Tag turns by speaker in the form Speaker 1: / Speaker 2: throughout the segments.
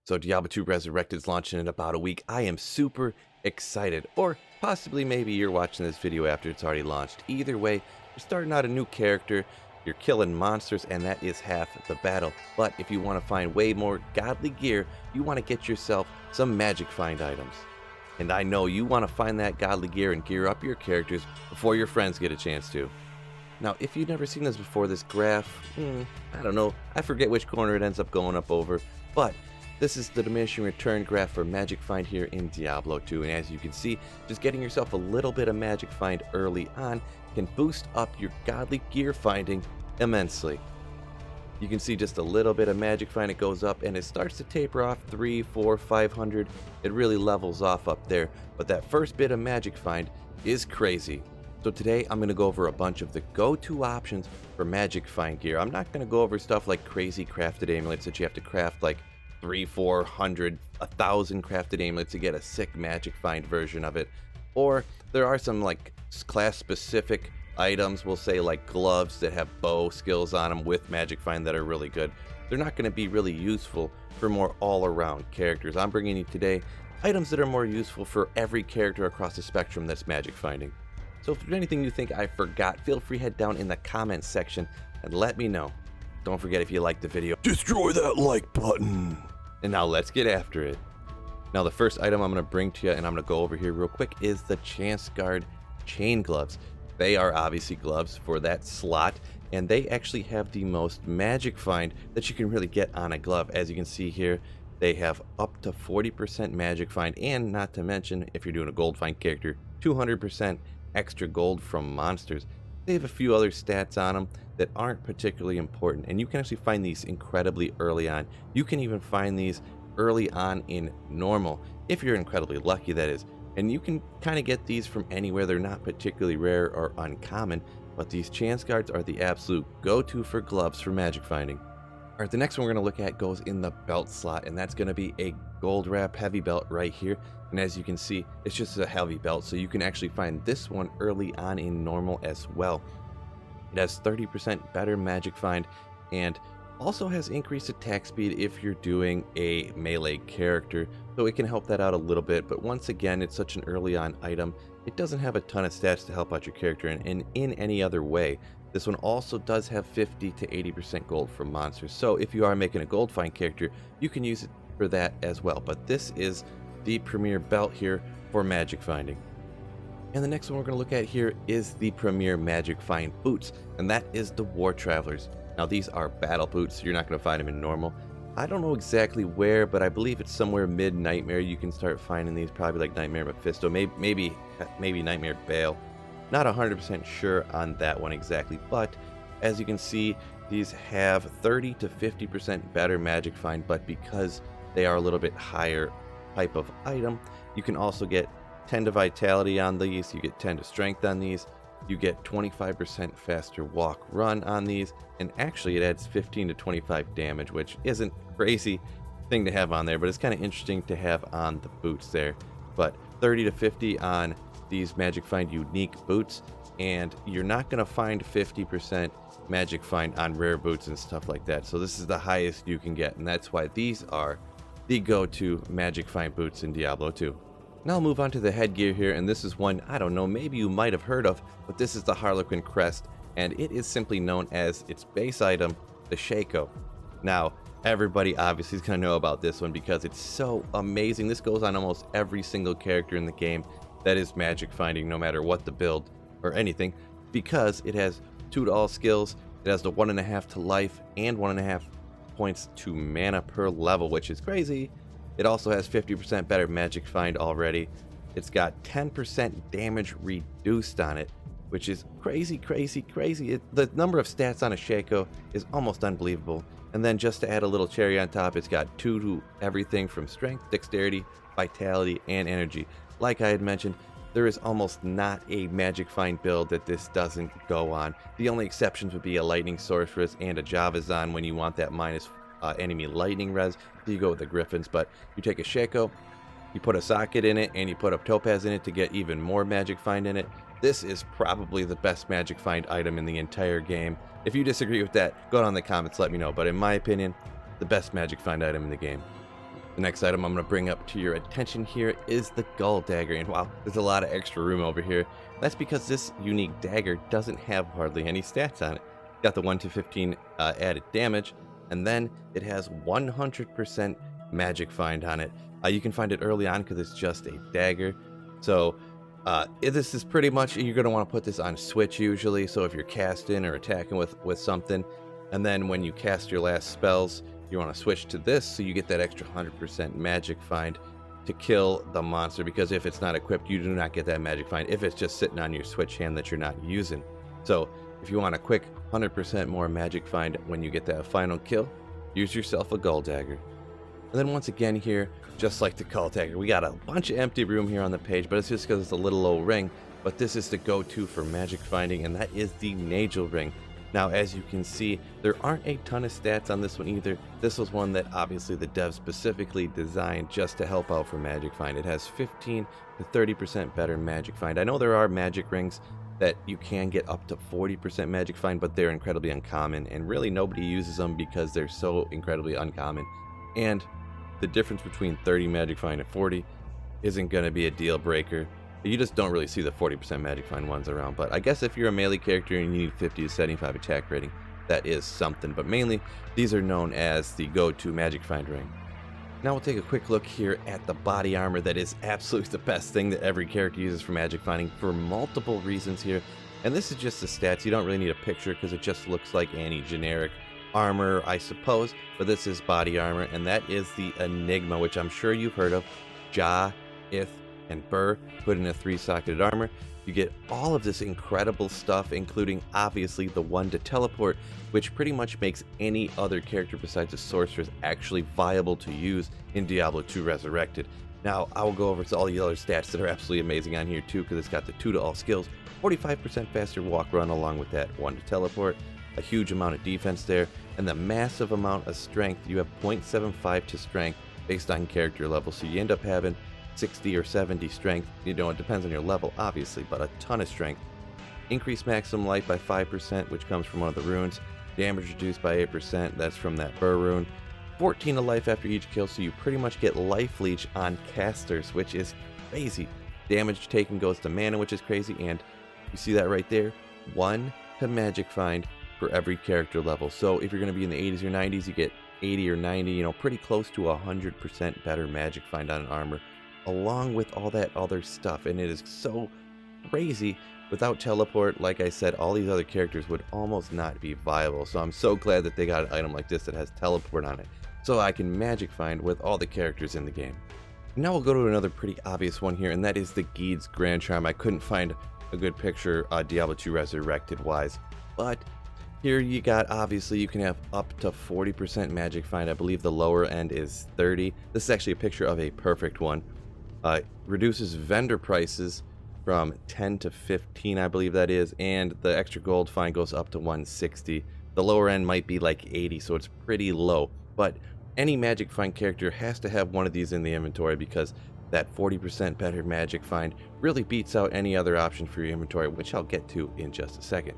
Speaker 1: So Diablo 2 Resurrected is launching in about a week. I am super excited, or possibly maybe you're watching this video after it's already launched. Either way, you're starting out a new character, you're killing monsters, and that is half the battle. But if you want to find way more godly gear, you want to get yourself some magic find items. And I know you want to find that godly gear and gear up your characters before your friends get a chance to. Now, if you've never seen this before, this graph, I don't know, I forget which corner it ends up going up over, but this is the diminishing return graph for magic find here in Diablo 2, and as you can see, just getting yourself a little bit of magic find early on can boost up your godly gear finding immensely. You can see just a little bit of magic find, it goes up and it starts to taper off 3, 4, 500. It really levels off up there, but that first bit of magic find is crazy. So today I'm going to go over a bunch of the go-to options for magic find gear. I'm not going to go over stuff like crazy crafted amulets that you have to craft like 300, 400, 1,000 crafted amulets to get a sick magic find version of it. Or there are some like class specific items, we'll say like gloves that have bow skills on them with magic find that are really good. They're not going to be really useful for more all-around characters. I'm bringing you today items that are more useful for every character across the spectrum that's magic finding. So if there's anything you think I forgot, feel free head down in the comments section and let me know. Don't forget, if you liked the video, destroy that like button. And now let's get after it. Now the first item I'm going to bring to you, and I'm going to go over here real quick, is the Chance Guard chain gloves. They are obviously gloves for that slot, and they actually have the most magic find that you can really get on a glove. As you can see here, they have up to 40% magic find, and not to mention, if you're doing a gold find character, 200% extra gold from monsters. They have a few other stats on them that aren't particularly important, and you can actually find these incredibly early on. You can even find these early on in normal, if you're incredibly lucky, that is. And you can kind of get these from anywhere. They're not particularly rare or uncommon, but these chance guards are the absolute go-to for gloves for magic finding. All right, the next one we're going to look at goes in the belt slot, and that's going to be a gold wrap heavy belt right here. And as you can see, it's just a heavy belt, so you can actually find this one early on in normal as well. It has 30% better magic find and also has increased attack speed if you're doing a melee character, so it can help that out a little bit. But once again, it's such an early on item, it doesn't have a ton of stats to help out your character in any other way. This one also does have 50 to 80% gold from monsters, so if you are making a gold find character, you can use it for that as well. But this is the premier belt here for magic finding. And the next one we're going to look at here is the premier magic find boots, and that is the War Travelers. Now these are battle boots, so you're not going to find them in normal. I don't know exactly where, but I believe it's somewhere mid Nightmare you can start finding these, probably like Nightmare Mephisto, maybe Nightmare Bale. Not 100% sure on that one exactly, but as you can see, these have 30 to 50% better magic find, but because they are a little bit higher type of item, you can also get 10 to vitality on these, you get 10 to strength on these, you get 25% faster walk run on these, and actually it adds 15 to 25 damage, which isn't a crazy thing to have on there, but it's kind of interesting to have on the boots there. But 30 to 50 on these magic find unique boots, and you're not going to find 50% magic find on rare boots and stuff like that, so this is the highest you can get, and that's why these are the go-to magic find boots in Diablo 2. Now I'll move on to the headgear here, and this is one, I don't know, maybe you might have heard of, but this is the Harlequin Crest, and it is simply known as its base item, the Shako. Now, everybody obviously is going to know about this one because it's so amazing. This goes on almost every single character in the game that is magic finding, no matter what the build or anything, because it has 2 to all skills, it has the 1.5 to life and 1.5 points to mana per level, which is crazy. It also has 50% better magic find already. It's got 10% damage reduced on it, which is crazy. The number of stats on a Shako is almost unbelievable. And then just to add a little cherry on top, it's got 2 to everything from strength, dexterity, vitality, and energy. Like I had mentioned, there is almost not a magic find build that this doesn't go on. The only exceptions would be a lightning sorceress and a Javazon when you want that minus enemy lightning res. So you go with the Griffins, but you take a Shako, you put a socket in it, and you put a topaz in it to get even more magic find in it. This is probably the best magic find item in the entire game. If you disagree with that, go down in the comments, let me know. But in my opinion, the best magic find item in the game. The next item I'm going to bring up to your attention here is the Gull Dagger, and wow, there's a lot of extra room over here. That's because this unique dagger doesn't have hardly any stats on it. It's got the 1 to 15 added damage, and then it has 100% magic find on it. You can find it early on because it's just a dagger. So this is pretty much, you're going to want to put this on switch usually, so if you're casting or attacking with something, and then when you cast your last spells, you want to switch to this so you get that extra 100% magic find to kill the monster, because if it's not equipped, you do not get that magic find if it's just sitting on your switch hand that you're not using. So if you want a quick 100% more magic find when you get that final kill, use yourself a Gull Dagger. And then once again here, just like the Gull Dagger, we got a bunch of empty room here on the page, but it's just because it's a little low ring. But this is the go-to for magic finding, and that is the Nagel Ring. Now, as you can see, there aren't a ton of stats on this one either. This was one that obviously the devs specifically designed just to help out for magic find. It has 15 to 30% better magic find. I know there are magic rings that you can get up to 40% magic find, but they're incredibly uncommon, and really nobody uses them because they're so incredibly uncommon. And the difference between 30 magic find and 40 isn't going to be a deal breaker. You just don't really see the 40% magic find ones around, but I guess if you're a melee character and you need 50 to 75 attack rating, that is something. But mainly, these are known as the go-to magic find ring. Now we'll take a quick look here at the body armor. That is absolutely the best thing that every character uses for magic finding for multiple reasons here. And this is just the stats. You don't really need a picture because it just looks like any generic armor, I suppose. But this is body armor, and that is the Enigma, which I'm sure you've heard of. Ja, Ith, and Burr put in a 3-socketed armor. You get all of this incredible stuff, including obviously the 1 to teleport, which pretty much makes any other character besides a sorceress actually viable to use in Diablo 2 Resurrected. Now, I will go over to all the other stats that are absolutely amazing on here too, because it's got the 2 to all skills, 45% faster walk run along with that 1 to teleport, a huge amount of defense there, and the massive amount of strength. You have 0.75 to strength based on character level, so you end up having 60 or 70 strength, you know, it depends on your level obviously, but a ton of strength. Increased maximum life by 5%, which comes from one of the runes. Damage reduced by 8%, that's from that Burr rune. 14 to life after each kill, so you pretty much get life leech on casters, which is crazy. Damage taken goes to mana, which is crazy, and you see that right there, 1 to magic find for every character level. So if you're going to be in the 80s or 90s, you get 80 or 90, you know, pretty close to 100% better magic find on an armor, along with all that other stuff. And it is so crazy. Without teleport, like I said, all these other characters would almost not be viable. So I'm so glad that they got an item like this that has teleport on it, so I can magic find with all the characters in the game. Now we'll go to another pretty obvious one here, and that is the Geed's Grand Charm. I couldn't find a good picture Diablo 2 Resurrected wise, but here you got, obviously you can have up to 40% magic find. I believe the lower end is 30. This is actually a picture of a perfect one. Reduces vendor prices from 10 to 15, I believe that is, and the extra gold find goes up to 160. The lower end might be like 80, so it's pretty low, but any magic find character has to have one of these in the inventory, because that 40% better magic find really beats out any other option for your inventory, which I'll get to in just a second.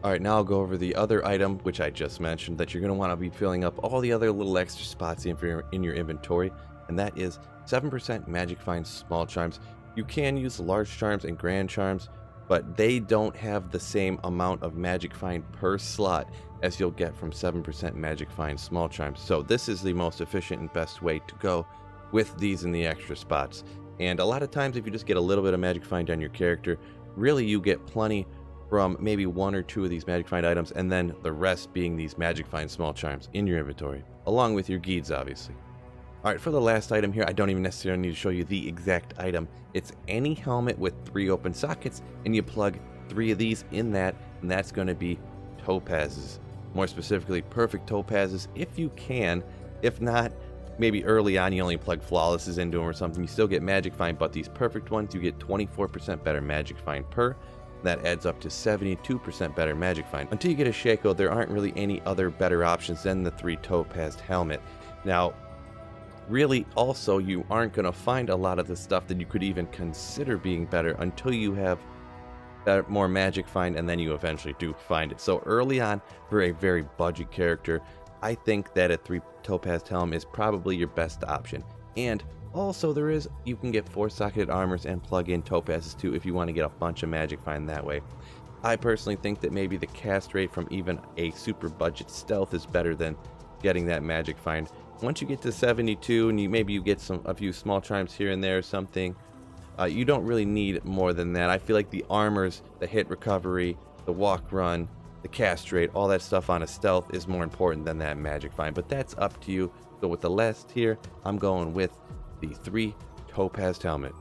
Speaker 1: Alright, now I'll go over the other item, which I just mentioned, that you're going to want to be filling up all the other little extra spots in your inventory, and that is 7% magic find small charms. You can use large charms and grand charms, but they don't have the same amount of magic find per slot as you'll get from 7% magic find small charms. So this is the most efficient and best way to go with these in the extra spots. And a lot of times if you just get a little bit of magic find on your character, really you get plenty from maybe 1 or 2 of these magic find items, and then the rest being these magic find small charms in your inventory, along with your Geeds obviously. Alright, for the last item here, I don't even necessarily need to show you the exact item. It's any helmet with 3 open sockets, and you plug 3 of these in that, and that's going to be topazes. More specifically, perfect topazes if you can. If not, maybe early on you only plug flawlesses into them or something. You still get magic find, but these perfect ones, you get 24% better magic find per. That adds up to 72% better magic find. Until you get a Shaco, there aren't really any other better options than the 3 topazed helmet. Now, really also you aren't going to find a lot of the stuff that you could even consider being better until you have more magic find, and then you eventually do find it. So early on, for a very budget character, I think that a 3 topaz helm is probably your best option. And also you can get 4-socketed armors and plug in topazes too if you want to get a bunch of magic find that way. I personally think that maybe the cast rate from even a super budget stealth is better than getting that magic find. Once you get to 72 and maybe you get a few small triumphs here and there or something, you don't really need more than that. I feel like the armors, the hit recovery, the walk run, the cast rate, all that stuff on a stealth is more important than that magic find, but that's up to you. So with the last here, I'm going with the 3 topaz helmet.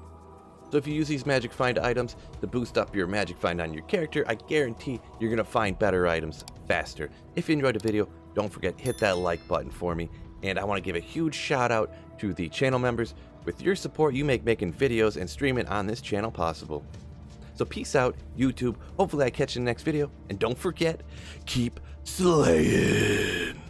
Speaker 1: So if you use these magic find items to boost up your magic find on your character, I guarantee you're going to find better items faster. If you enjoyed the video, don't forget hit that like button for me. And I want to give a huge shout out to the channel members. With your support, you make making videos and streaming on this channel possible. So peace out, YouTube. Hopefully I catch you in the next video. And don't forget, keep slaying.